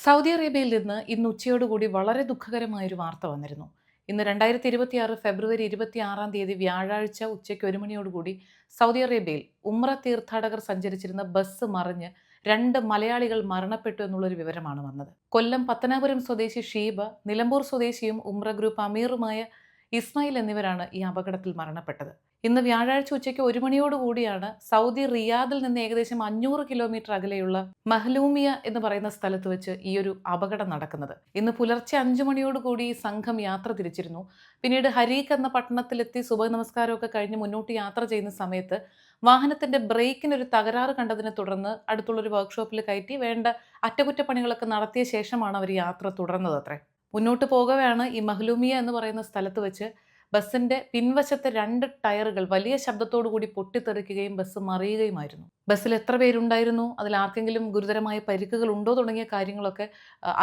Saudi അറേബ്യയിൽ നിന്ന് ഇന്ന് ഉച്ചയോടുകൂടി വളരെ ദുഃഖകരമായൊരു വാർത്ത വന്നിരുന്നു. ഇന്ന് 2026 ഫെബ്രുവരി 26 വ്യാഴാഴ്ച ഉച്ചയ്ക്ക് 1 മണിയോടുകൂടി സൗദി അറേബ്യയിൽ ഉംറ തീർത്ഥാടകർ സഞ്ചരിച്ചിരുന്ന ബസ് മറിഞ്ഞ് 2 മലയാളികൾ മരണപ്പെട്ടു എന്നുള്ളൊരു വിവരമാണ് വന്നത്. കൊല്ലം പത്തനാപുരം സ്വദേശി ഷീബ, നിലമ്പൂർ സ്വദേശിയും ഉംറ ഗ്രൂപ്പ് അമീറുമായ ഇസ്മായിൽ എന്നിവരാണ് ഈ അപകടത്തിൽ മരണപ്പെട്ടത്. ഇന്ന് വ്യാഴാഴ്ച ഉച്ചയ്ക്ക് 1 മണിയോടുകൂടിയാണ് സൗദി റിയാദിൽ നിന്ന് ഏകദേശം 500 കിലോമീറ്റർ അകലെയുള്ള മഹ്ലൂമിയ എന്ന് പറയുന്ന സ്ഥലത്ത് വെച്ച് ഈ ഒരു അപകടം നടക്കുന്നത്. ഇന്ന് പുലർച്ചെ 5 മണിയോടുകൂടി സംഘം യാത്ര തിരിച്ചിരുന്നു. പിന്നീട് ഹരീഖ് എന്ന പട്ടണത്തിലെത്തി സുബഹ് നമസ്കാരമൊക്കെ കഴിഞ്ഞ് മുന്നോട്ട് യാത്ര ചെയ്യുന്ന സമയത്ത് വാഹനത്തിന്റെ ബ്രേക്കിനൊരു തകരാറ് കണ്ടതിനെ തുടർന്ന് അടുത്തുള്ളൊരു വർക്ക്ഷോപ്പിൽ കയറ്റി വേണ്ട അറ്റകുറ്റപ്പണികളൊക്കെ നടത്തിയ ശേഷമാണ് അവർ യാത്ര തുടർന്നത് അത്രേ. മുന്നോട്ട് പോകവെയാണ് ഈ മഹ്ലൂമിയ എന്ന് പറയുന്ന സ്ഥലത്ത് വെച്ച് ബസ്സിന്റെ പിൻവശത്തെ 2 ടയറുകൾ വലിയ ശബ്ദത്തോടു കൂടി പൊട്ടിത്തെറിക്കുകയും ബസ് മറിയുകയുമായിരുന്നു. ബസ്സിൽ എത്ര പേരുണ്ടായിരുന്നു, അതിൽ ആർക്കെങ്കിലും ഗുരുതരമായ പരിക്കുകൾ ഉണ്ടോ തുടങ്ങിയ കാര്യങ്ങളൊക്കെ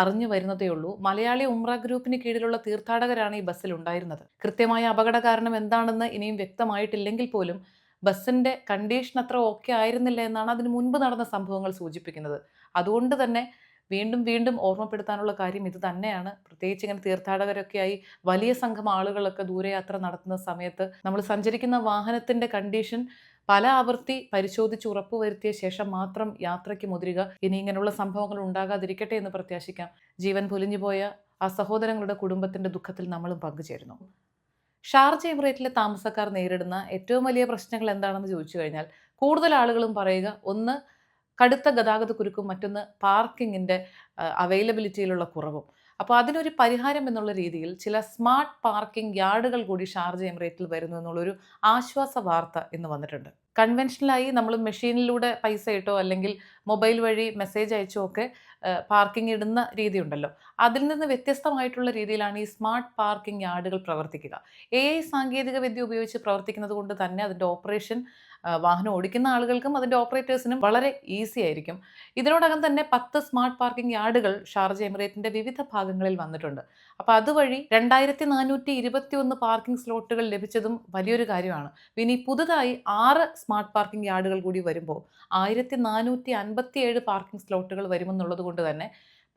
അറിഞ്ഞു വരുന്നതേ ഉള്ളൂ. മലയാളി ഉംറ ഗ്രൂപ്പിന് കീഴിലുള്ള തീർത്ഥാടകരാണ് ഈ ബസ്സിൽ ഉണ്ടായിരുന്നത്. കൃത്യമായ അപകട കാരണം എന്താണെന്ന് ഇനിയും വ്യക്തമായിട്ടില്ലെങ്കിൽ പോലും ബസ്സിന്റെ കണ്ടീഷൻ അത്ര ഓക്കെ ആയിരുന്നില്ല എന്നാണ് അതിന് മുൻപ് നടന്ന സംഭവങ്ങൾ സൂചിപ്പിക്കുന്നത്. അതുകൊണ്ട് തന്നെ വീണ്ടും വീണ്ടും ഓർമ്മപ്പെടുത്താനുള്ള കാര്യം ഇത് തന്നെയാണ്. പ്രത്യേകിച്ച് ഇങ്ങനെ തീർത്ഥാടകരൊക്കെയായി വലിയ സംഘം ആളുകളൊക്കെ ദൂരയാത്ര നടത്തുന്ന സമയത്ത് നമ്മൾ സഞ്ചരിക്കുന്ന വാഹനത്തിന്റെ കണ്ടീഷൻ പല ആവർത്തി പരിശോധിച്ച് ഉറപ്പുവരുത്തിയ ശേഷം മാത്രം യാത്രയ്ക്ക് മുതിരുക. ഇനി ഇങ്ങനെയുള്ള സംഭവങ്ങൾ ഉണ്ടാകാതിരിക്കട്ടെ എന്ന് പ്രത്യാശിക്കാം. ജീവൻ പൊലിഞ്ഞുപോയ ആ സഹോദരങ്ങളുടെ കുടുംബത്തിന്റെ ദുഃഖത്തിൽ നമ്മളും പങ്കുചേരുന്നു. ഷാർജ എമിറേറ്റിലെ താമസക്കാർ നേരിടുന്ന ഏറ്റവും വലിയ പ്രശ്നങ്ങൾ എന്താണെന്ന് ചോദിച്ചു കഴിഞ്ഞാൽ കൂടുതൽ ആളുകളും പറയുക, ഒന്ന് കടുത്ത ഗതാഗതക്കുരുക്കും, മറ്റൊന്ന് പാർക്കിങ്ങിൻ്റെ അവൈലബിലിറ്റിയിലുള്ള കുറവും. അപ്പോൾ അതിനൊരു പരിഹാരം എന്നുള്ള രീതിയിൽ ചില സ്മാർട്ട് പാർക്കിംഗ് യാർഡുകൾ കൂടി ഷാർജ എമിറേറ്റിൽ വരുന്നു എന്നുള്ളൊരു ആശ്വാസ വാർത്ത ഇന്ന് വന്നിട്ടുണ്ട്. കൺവെൻഷനലായി നമ്മൾ മെഷീനിലൂടെ പൈസ ഇട്ടോ അല്ലെങ്കിൽ മൊബൈൽ വഴി മെസ്സേജ് അയച്ചോ ഒക്കെ പാർക്കിംഗ് ഇടുന്ന രീതിയുണ്ടല്ലോ, അതിൽ നിന്ന് വ്യത്യസ്തമായിട്ടുള്ള രീതിയിലാണ് ഈ സ്മാർട്ട് പാർക്കിംഗ് യാർഡുകൾ പ്രവർത്തിക്കുക. AI സാങ്കേതിക വിദ്യ ഉപയോഗിച്ച് പ്രവർത്തിക്കുന്നത് കൊണ്ട് തന്നെ അതിൻ്റെ ഓപ്പറേഷൻ വാഹനം ഓടിക്കുന്ന ആളുകൾക്കും അതിൻ്റെ ഓപ്പറേറ്റേഴ്സിനും വളരെ ഈസി ആയിരിക്കും. ഇതിനോടകം തന്നെ 10 സ്മാർട്ട് പാർക്കിംഗ് യാർഡുകൾ ഷാർജ എമിറേറ്റിൻ്റെ വിവിധ ഭാഗങ്ങളിൽ വന്നിട്ടുണ്ട്. അപ്പോൾ അതുവഴി 2421 പാർക്കിംഗ് സ്ലോട്ടുകൾ ലഭിച്ചതും വലിയൊരു കാര്യമാണ്. ഇനി പുതുതായി 6 സ്മാർട്ട് പാർക്കിംഗ് യാർഡുകൾ കൂടി വരുമ്പോൾ 1457 പാർക്കിംഗ് സ്ലോട്ടുകൾ വരുമെന്നുള്ളത് കൊണ്ട് തന്നെ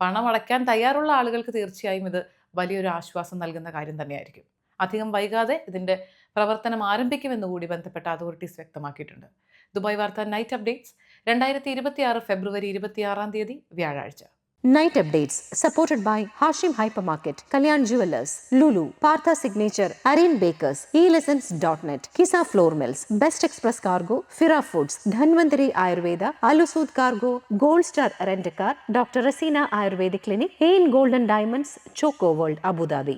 പണമടയ്ക്കാൻ തയ്യാറുള്ള ആളുകൾക്ക് തീർച്ചയായും ഇത് വലിയൊരു ആശ്വാസം നൽകുന്ന കാര്യം തന്നെയായിരിക്കും. അധികം വൈകാതെ ഇതിൻ്റെ പ്രവർത്തനം ആരംഭിക്കുമെന്നുകൂടി ബന്ധപ്പെട്ട അതോറിറ്റീസ് വ്യക്തമാക്കിയിട്ടുണ്ട്. ദുബായ് വാർത്ത നൈറ്റ് അപ്ഡേറ്റ്സ് 2026 ഫെബ്രുവരി 26 വ്യാഴാഴ്ച. Night Updates, supported by Hashim Hypermarket, Kalyan Jewelers, Lulu, Partha Signature, Aryan Bakers, eLessons.net, Kisa Floor Mills, Best Express Cargo, Fira Foods, Dhanvantari Ayurveda, Alusud Cargo, Gold Star Rent-A-Car, Dr. Rasina Ayurvedic Clinic, Hain Golden Diamonds, Choco World, Abu Dhabi.